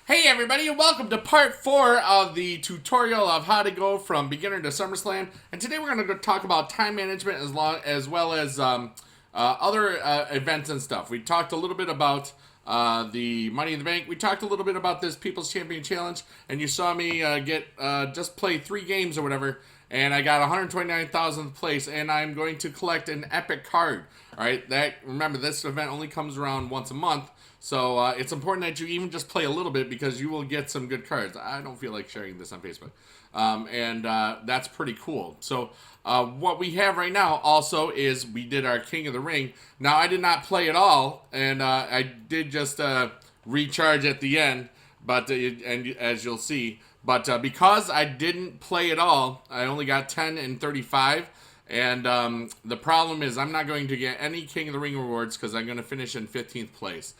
Hey everybody, and welcome to part 4 of the tutorial of how to go from beginner to Summerslam. And today we're going to talk about time management as well as other events and stuff. We talked a little bit about the Money in the Bank. We talked a little bit about this People's Champion Challenge, and you saw me just play 3 games or whatever, and I got 129,000th place, and I'm going to collect an epic card. All right, remember, this event only comes around once a month. So it's important that you even just play a little bit because you will get some good cards. I don't feel like sharing this on Facebook. And that's pretty cool. So what we have right now also is we did our King of the Ring. Now, I did not play at all, and I did just recharge at the end, but and as you'll see. But because I didn't play at all, I only got 10 and 35. And the problem is I'm not going to get any King of the Ring rewards because I'm going to finish in 15th place,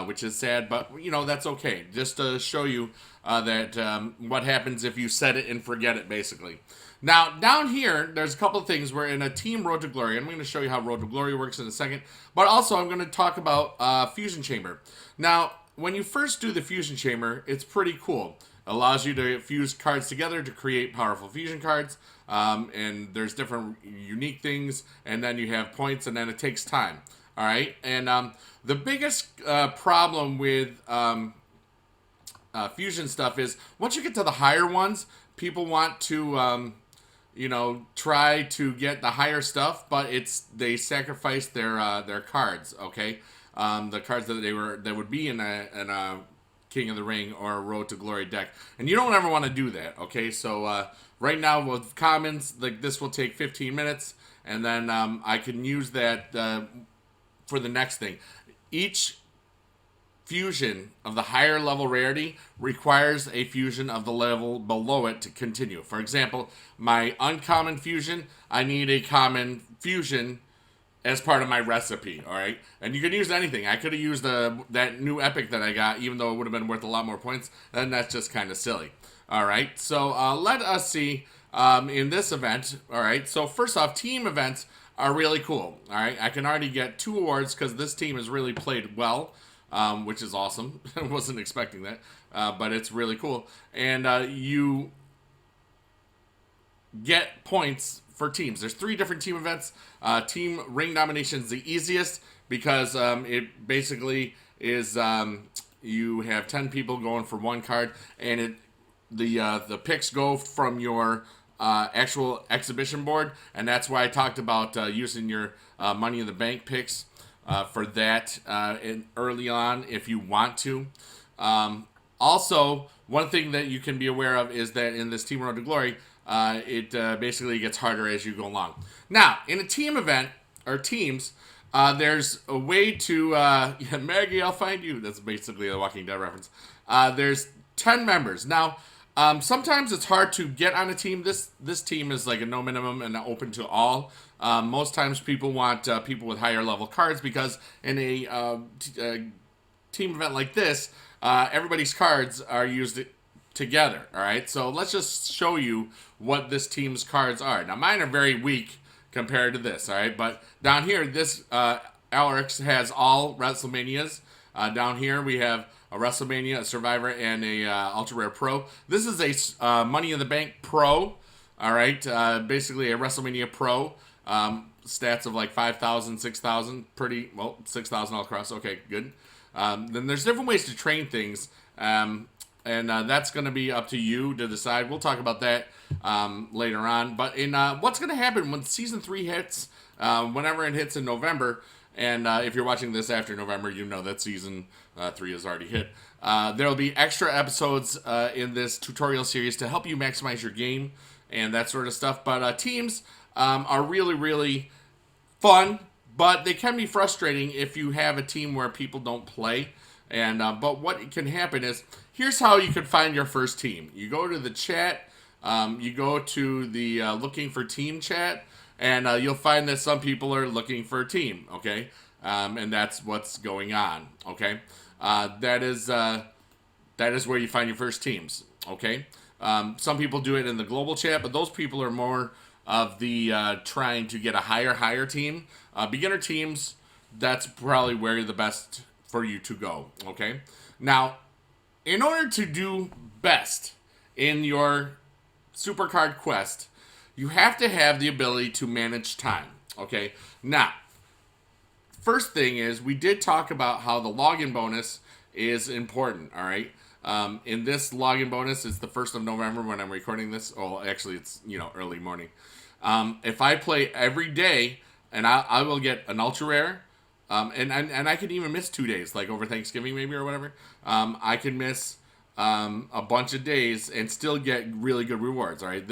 which is sad, but, you know, that's okay. Just to show you that what happens if you set it and forget it, basically. Now, down here, there's a couple of things. We're in a Team Road to Glory. I'm going to show you how Road to Glory works in a second, but also I'm going to talk about Fusion Chamber. Now, when you first do the Fusion Chamber, it's pretty cool. Allows you to fuse cards together to create powerful fusion cards, and there's different unique things, and then you have points, and then it takes time. All right, and the biggest problem with fusion stuff is once you get to the higher ones, people want to you know, try to get the higher stuff, but they sacrifice their cards. Okay, the cards that would be in a King of the Ring or a Road to Glory deck. And you don't ever want to do that, okay? So right now with commons, like this will take 15 minutes, and then I can use that for the next thing. Each fusion of the higher level rarity requires a fusion of the level below it to continue. For example, my uncommon fusion, I need a common fusion as part of my recipe, all right? And you can use anything. I could have used that new epic that I got, even though it would have been worth a lot more points, and that's just kind of silly. All right, so let us see in this event, all right? So first off, team events are really cool, all right? I can already get 2 awards because this team has really played well, which is awesome. I wasn't expecting that, but it's really cool. And you get points for teams. There's 3 different team events. Team ring domination is the easiest because it basically is you have 10 people going for 1 card, and the picks go from your actual exhibition board, and that's why I talked about using your Money in the Bank picks for that early on if you want to. Also, one thing that you can be aware of is that in this Team Road to Glory, it basically gets harder as you go along. Now, in a team event, or teams, there's a way to... yeah, Maggie, I'll find you. That's basically a Walking Dead reference. There's 10 members. Now, sometimes it's hard to get on a team. This team is like a no minimum and open to all. Most times people want people with higher level cards because in a team event like this, everybody's cards are used together, all right? So let's just show you what this team's cards are. Now, mine are very weak compared to this, all right? But down here, this Alex has all WrestleManias. Down here, we have a WrestleMania, a Survivor, and a Ultra Rare Pro. This is a Money in the Bank Pro, all right? Basically a WrestleMania Pro. Stats of like 5,000, 6,000, pretty, well, 6,000 all across. Okay, good. Then there's different ways to train things. And that's going to be up to you to decide. We'll talk about that later on. But in what's going to happen when Season 3 hits, whenever it hits in November, and if you're watching this after November, you know that Season 3 has already hit. There will be extra episodes in this tutorial series to help you maximize your game and that sort of stuff. But teams are really, really fun, but they can be frustrating if you have a team where people don't play. And but what can happen is, here's how you can find your first team. You go to the chat, you go to the looking for team chat, and you'll find that some people are looking for a team, okay? And that's what's going on, okay? That is where you find your first teams, okay? Some people do it in the global chat, but those people are more of the trying to get a higher team. Beginner teams, that's probably where the best for you to go, okay? Now, in order to do best in your Supercard quest, you have to have the ability to manage time. Okay? Now, first thing is, we did talk about how the login bonus is important, all right? In this login bonus, it's the 1st of November when I'm recording this. Oh, actually, it's, early morning. If I play every day, and I will get an ultra rare, and I can even miss 2 days, like over Thanksgiving maybe or whatever. I can miss a bunch of days and still get really good rewards, all right?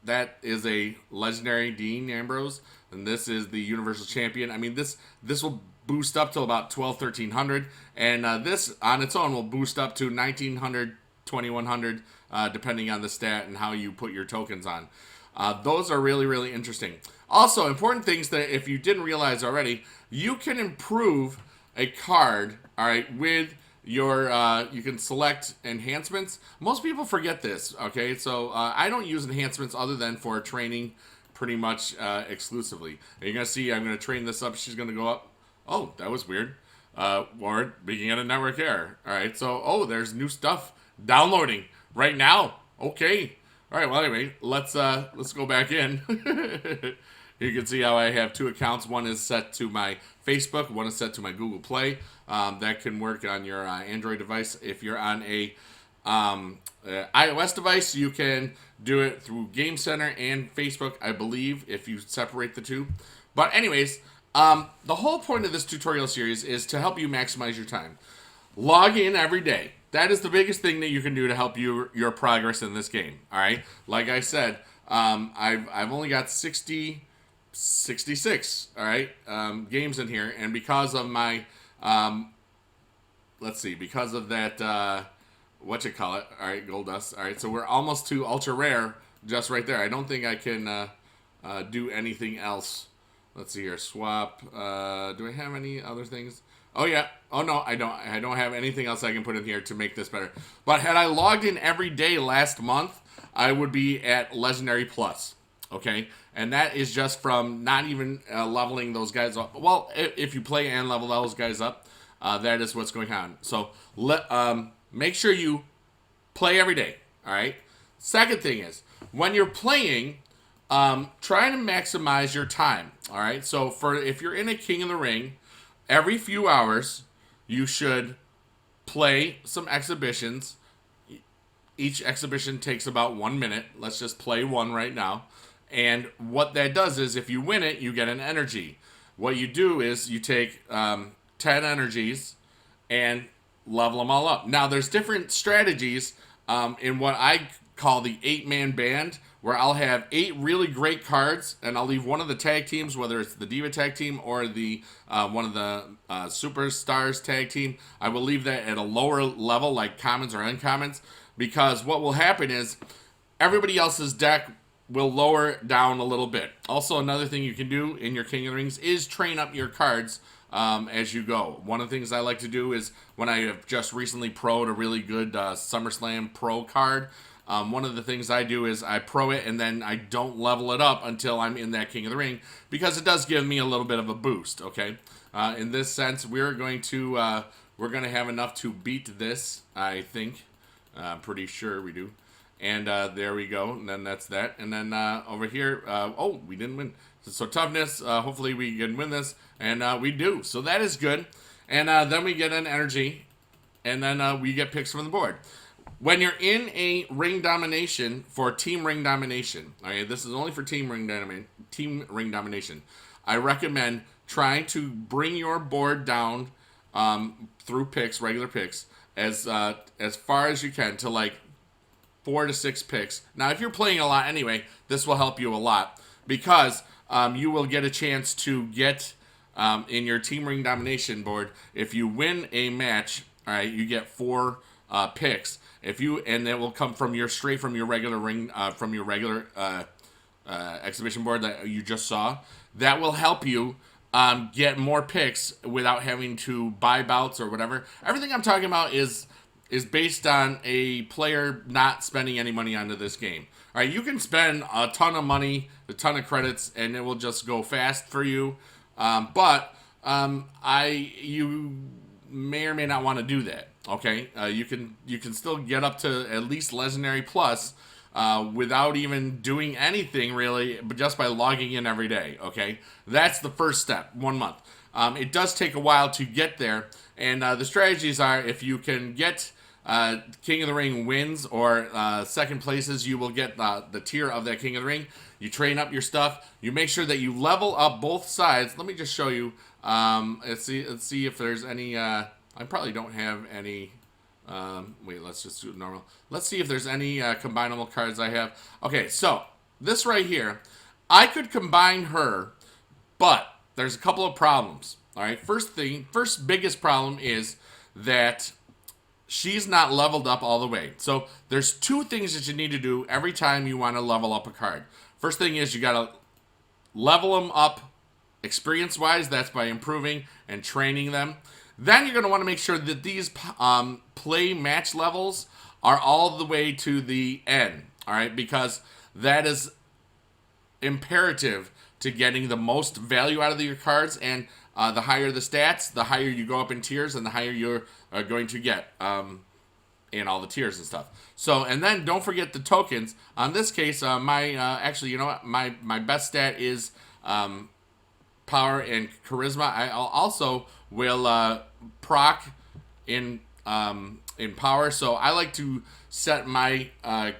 That is a legendary Dean Ambrose, and this is the Universal Champion. I mean, this will boost up to about 1,1300, and this on its own will boost up to 1,900, 2,100, depending on the stat and how you put your tokens on. Those are really, really interesting. Also, important things that if you didn't realize already, you can improve a card, all right, with your, you can select enhancements. Most people forget this, okay? So I don't use enhancements other than for training pretty much exclusively. And you're going to see I'm going to train this up. She's going to go up. Oh, that was weird. Or beginning at a network error. All right, so, there's new stuff downloading right now. Okay. All right, well, anyway, let's go back in. You can see how I have 2 accounts. One is set to my Facebook. One is set to my Google Play. That can work on your Android device. If you're on a iOS device, you can do it through Game Center and Facebook, I believe, if you separate the two. But anyways, the whole point of this tutorial series is to help you maximize your time. Log in every day. That is the biggest thing that you can do to help your progress in this game. All right. Like I said, I've only got 66. All right, games in here, and because of my because of that all right, gold dust. All right, so we're almost to ultra rare just right there. I don't think I can do anything else. Let's see here. Swap. Do I have any other things? Oh, yeah. Oh, no, I don't. I don't have anything else I can put in here to make this better. But had I logged in every day last month, I would be at Legendary Plus. Okay? And that is just from not even leveling those guys up. Well, if you play and level those guys up, that is what's going on. So make sure you play every day. All right? Second thing is, when you're playing, try to maximize your time. All right? So if you're in a King of the Ring, every few hours, you should play some exhibitions. Each exhibition takes about 1 minute. Let's just play one right now. And what that does is, if you win it, you get an energy. What you do is you take 10 energies and level them all up. Now, there's different strategies in what I call the 8-man band, where I'll have 8 really great cards, and I'll leave one of the tag teams, whether it's the Diva tag team or the one of the Superstars tag team. I will leave that at a lower level, like commons or uncommons, because what will happen is everybody else's deck will lower down a little bit. Also, another thing you can do in your King of the Rings is train up your cards as you go. One of the things I like to do is, when I have just recently pro'd a really good Summerslam Pro card, one of the things I do is I pro it, and then I don't level it up until I'm in that King of the Ring, because it does give me a little bit of a boost, okay? In this sense, we're going to have enough to beat this, I think. I'm pretty sure we do. And there we go. And then that's that. And then over here, we didn't win. So toughness, hopefully we can win this. And we do. So that is good. And then we get an energy. And then we get picks from the board. When you're in a ring domination for team ring domination, okay, this is only for team ring domination, I recommend trying to bring your board down through picks, regular picks, as far as you can to like 4 to 6 picks. Now, if you're playing a lot anyway, this will help you a lot, because you will get a chance to get in your team ring domination board. If you win a match, all right, you get 4 picks. And it will come from straight from your regular ring, from your regular exhibition board that you just saw. That will help you get more picks without having to buy bouts or whatever. Everything I'm talking about is based on a player not spending any money onto this game. All right, you can spend a ton of money, a ton of credits, and it will just go fast for you. But you may or may not want to do that. Okay, you can still get up to at least Legendary Plus without even doing anything really, but just by logging in every day. Okay, that's the first step. 1 month. It does take a while to get there, and the strategies are if you can get King of the Ring wins or second places, you will get the tier of that King of the Ring. You train up your stuff. You make sure that you level up both sides. Let me just show you. Let's see if there's any. I probably don't have any. Wait, let's just do it normal. Let's see if there's any combinable cards I have. Okay, so this right here, I could combine her, but there's a couple of problems. All right, first biggest problem is that she's not leveled up all the way. So there's two things that you need to do every time you want to level up a card. First thing is you got to level them up experience-wise. That's by improving and training them. Then you're going to want to make sure that these play match levels are all the way to the end. All right, because that is imperative to getting the most value out of your cards, and the higher the stats, the higher you go up in tiers, and the higher you're going to get in all the tiers and stuff. So, and then don't forget the tokens. On this case, actually, you know what? My best stat is power and charisma. I also will proc in power. So I like to set my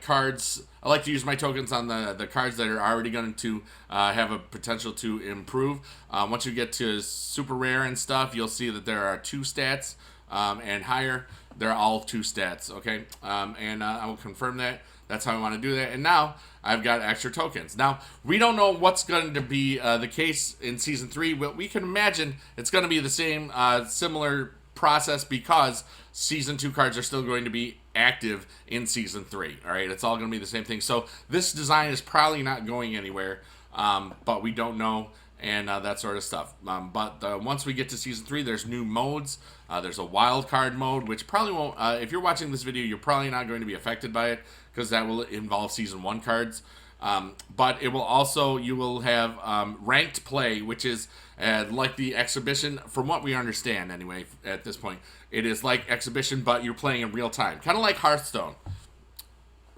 cards. I like to use my tokens on the cards that are already going to have a potential to improve. Once you get to super rare and stuff, you'll see that there are 2 stats, and higher, they're all 2 stats, okay? And I will confirm that. That's how I want to do that. And now I've got extra tokens. Now, we don't know what's going to be the case in Season 3, but we can imagine it's going to be the same, similar process, because Season 2 cards are still going to be active in Season 3. All right, it's all going to be the same thing. So this design is probably not going anywhere, but we don't know, and that sort of stuff. But once we get to Season 3, there's new modes. There's a wild card mode, which probably won't, if you're watching this video, you're probably not going to be affected by it, because that will involve Season 1 cards. But it will also, you will have ranked play, which is like the exhibition, from what we understand anyway at this point. It is like exhibition, but you're playing in real time. Kind of like Hearthstone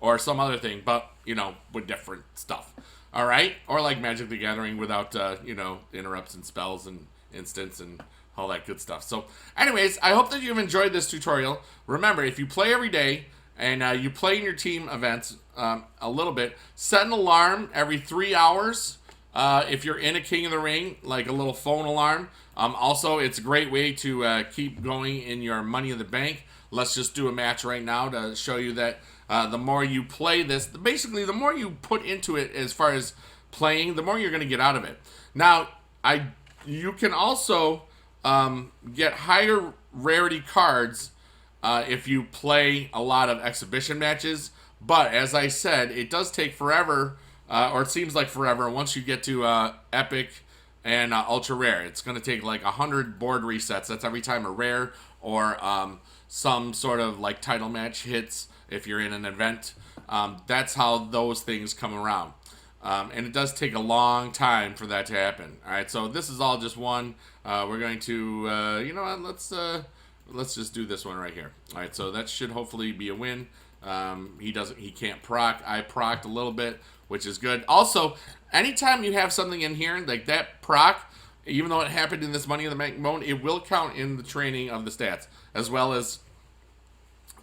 or some other thing, but, you know, with different stuff. All right? Or like Magic the Gathering without, you know, interrupts and spells and instants and all that good stuff. So anyways, I hope that you've enjoyed this tutorial. Remember, if you play every day and you play in your team events a little bit, set an alarm every 3 hours if you're in a King of the Ring, like a little phone alarm. Also, it's a great way to keep going in your Money in the Bank. Let's just do a match right now to show you that the more you play this, basically the more you put into it as far as playing, the more you're going to get out of it. Now, you can also get higher rarity cards if you play a lot of exhibition matches. But as I said, it does take forever, or it seems like forever, once you get to epic and ultra rare. It's going to take like 100 board resets. That's every time a rare or some sort of like title match hits if you're in an event. That's how those things come around. And it does take a long time for that to happen. All right, so this is all just one. We're going to, you know what, let's just do this one right here. All right, so that should hopefully be a win. He can't proc. I procced a little bit, which is good. Also, anytime you have something in here like that proc, even though it happened in this Money in the Bank mode, it will count in the training of the stats, as well as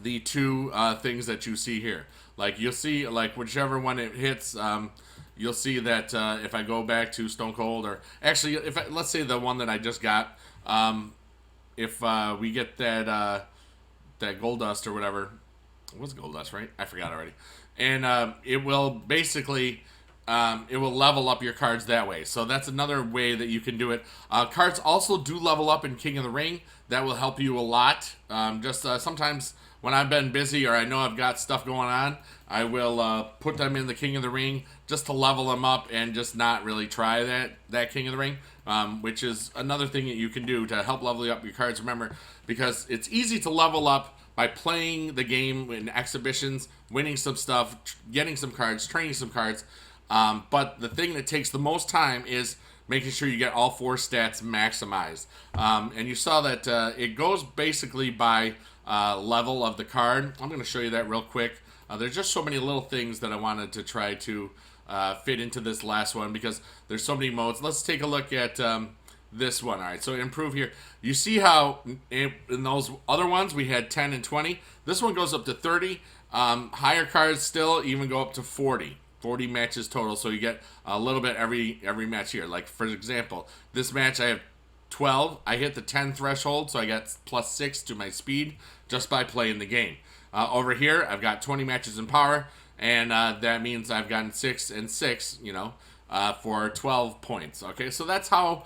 the 2 things that you see here. Like, you'll see, like, whichever one it hits, you'll see that if I go back to Stone Cold, or actually, let's say the one that I just got, if we get that Gold Dust or whatever. It was Gold Dust, right? I forgot already. And it will basically, it will level up your cards that way. So that's another way that you can do it. Cards also do level up in King of the Ring. That will help you a lot. Just sometimes when I've been busy or I know I've got stuff going on, I will put them in the King of the Ring just to level them up and just not really try that King of the Ring, which is another thing that you can do to help level up your cards. Remember, because it's easy to level up by playing the game in exhibitions, winning some stuff, getting some cards, training some cards. But the thing that takes the most time is making sure you get all 4 stats maximized. And you saw that it goes basically by level of the card. I'm going to show you that real quick. There's just so many little things that I wanted to try to fit into this last one because there's so many modes. Let's take a look at this one. All right, so improve here. You see how in those other ones we had 10 and 20. This one goes up to 30. Higher cards still even go up to 40. 40 matches total, so you get a little bit every match here. Like, for example, this match I have 12. I hit the 10 threshold, so I got +6 to my speed just by playing the game. Over here, I've got 20 matches in power, and that means I've gotten 6 and 6, you know, for 12 points. Okay, so that's how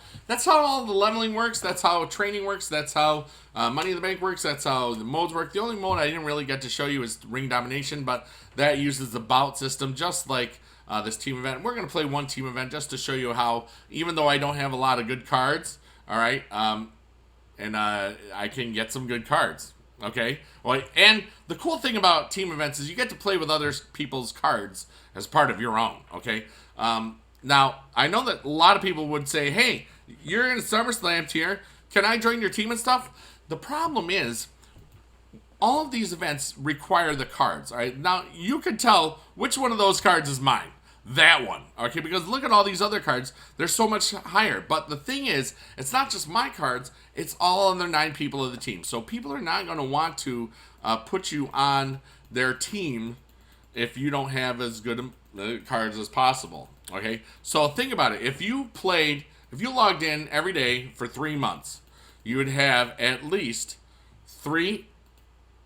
all the leveling works. That's how training works. That's how Money in the Bank works. That's how the modes work. The only mode I didn't really get to show you is Ring Domination, but that uses the bout system just like this team event. We're going to play one team event just to show you how, even though I don't have a lot of good cards, all right, and I can get some good cards. Okay, well, and the cool thing about team events is you get to play with other people's cards as part of your own. Okay, now I know that a lot of people would say, "Hey, you're in Summerslam tier. Can I join your team and stuff?" The problem is, all of these events require the cards. All right, now you can tell which one of those cards is mine. That one, okay, because look at all these other cards. They're so much higher. But the thing is, it's not just my cards. It's all other 9 people of the team. So people are not going to want to put you on their team if you don't have as good cards as possible, okay? So think about it. If you logged in every day for 3 months, you would have at least 3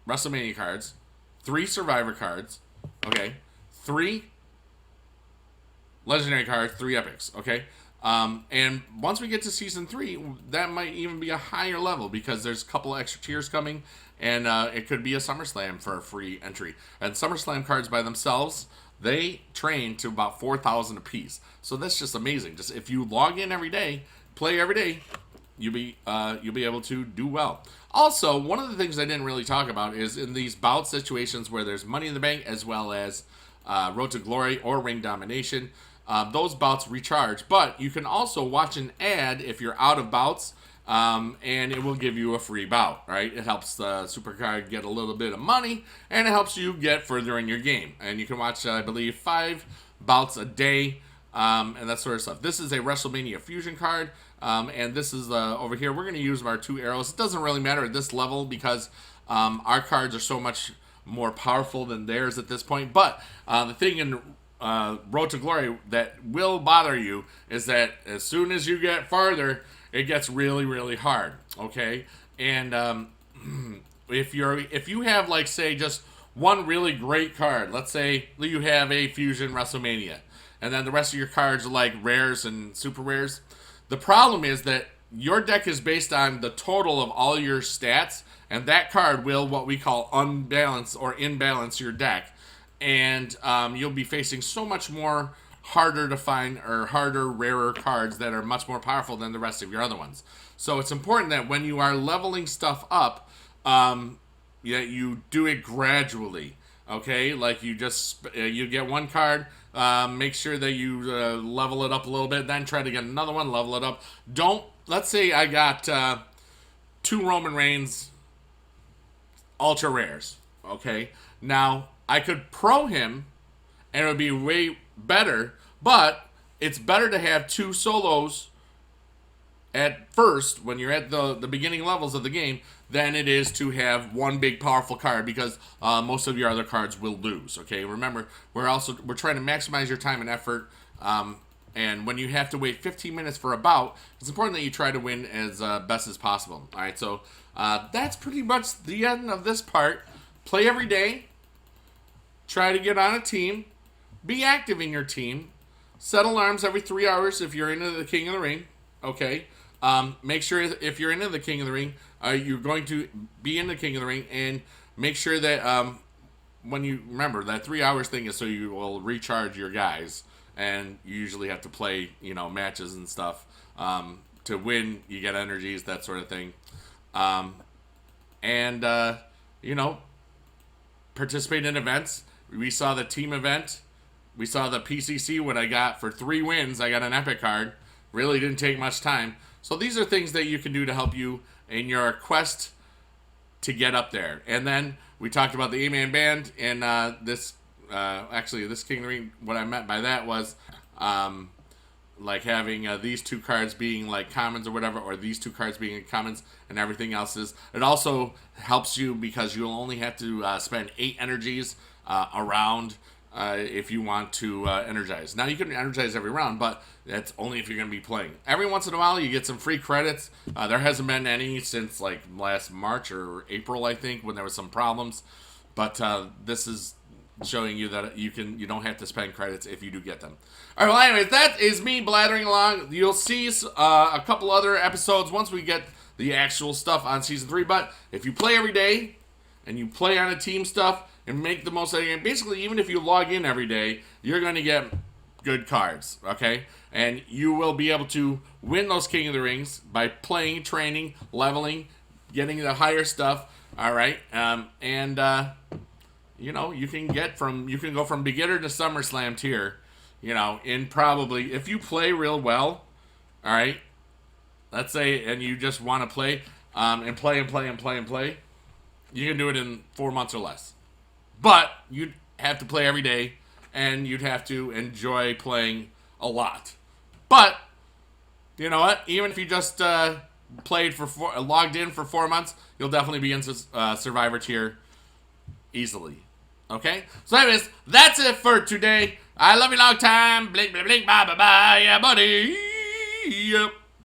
WrestleMania cards, 3 Survivor cards, okay, 3 Legendary cards, 3 epics, okay? And once we get to Season 3, that might even be a higher level because there's a couple extra tiers coming, and it could be a SummerSlam for a free entry. And SummerSlam cards by themselves, they train to about 4,000 a piece. So that's just amazing. Just if you log in every day, play every day, you'll be able to do well. Also, one of the things I didn't really talk about is in these bout situations where there's Money in the Bank as well as Road to Glory or Ring Domination, those bouts recharge, but you can also watch an ad if you're out of bouts, and it will give you a free bout, right? It helps the Supercard get a little bit of money, and it helps you get further in your game. And you can watch, I believe, 5 bouts a day, and that sort of stuff. This is a WrestleMania Fusion card, and this is over here. We're going to use our 2 arrows. It doesn't really matter at this level because our cards are so much more powerful than theirs at this point. But the thing in Road to Glory that will bother you is that as soon as you get farther, it gets really, really hard. Okay, and if you have, like, say, just one really great card, let's say you have a Fusion WrestleMania, and then the rest of your cards are like rares and super rares. The problem is that your deck is based on the total of all your stats, and that card will what we call unbalance or imbalance your deck. And you'll be facing so much more harder to find or harder, rarer cards that are much more powerful than the rest of your other ones. So it's important that when you are leveling stuff up, you do it gradually. Okay, like you get one card, make sure that you level it up a little bit, then try to get another one, level it up. Let's say I got 2 Roman Reigns ultra rares. Okay, now I could pro him, and it would be way better, but it's better to have 2 solos at first, when you're at the beginning levels of the game, than it is to have one big powerful card, because most of your other cards will lose, okay? Remember, we're trying to maximize your time and effort, and when you have to wait 15 minutes for a bout, it's important that you try to win as best as possible. All right, so that's pretty much the end of this part. Play every day. Try to get on a team. Be active in your team. Set alarms every 3 hours if you're into the King of the Ring. Okay. Make sure if you're into the King of the Ring, you're going to be in the King of the Ring, and make sure that when you remember that 3 hours thing is so you will recharge your guys, and you usually have to play matches and stuff to win. You get energies, that sort of thing, and participate in events. We saw the team event. We saw the PCC, what I got for 3 wins. I got an epic card. Really didn't take much time. So these are things that you can do to help you in your quest to get up there. And then we talked about the 8-man band, and this actually this King of the Ring. What I meant by that was like having these 2 cards being like commons or whatever, or these 2 cards being commons, and everything else is. It also helps you because you'll only have to spend 8 energies around if you want to energize. Now you can energize every round, but that's only if you're going to be playing. Every once in a while you get some free credits. There hasn't been any since like last March or April, I think, when there was some problems. But this is showing you that you don't have to spend credits if you do get them. All right, well, anyways, that is me blathering along. You'll see a couple other episodes once we get the actual stuff on Season 3. But if you play every day and you play on a team stuff and make the most of it, basically, even if you log in every day, you're going to get good cards, okay? And you will be able to win those King of the Rings by playing, training, leveling, getting the higher stuff, all right? You know, you can go from beginner to Summerslam tier, you know, in probably, if you play real well, all right, let's say, and you just want to play, and play, you can do it in 4 months or less. But you'd have to play every day, and you'd have to enjoy playing a lot. But, you know what, even if you just logged in for 4 months, you'll definitely be in Survivor tier easily. Okay? So anyways, that's it for today. I love you long time. Blink, blink, blink, bye, bye, bye. Yeah, buddy. Yep.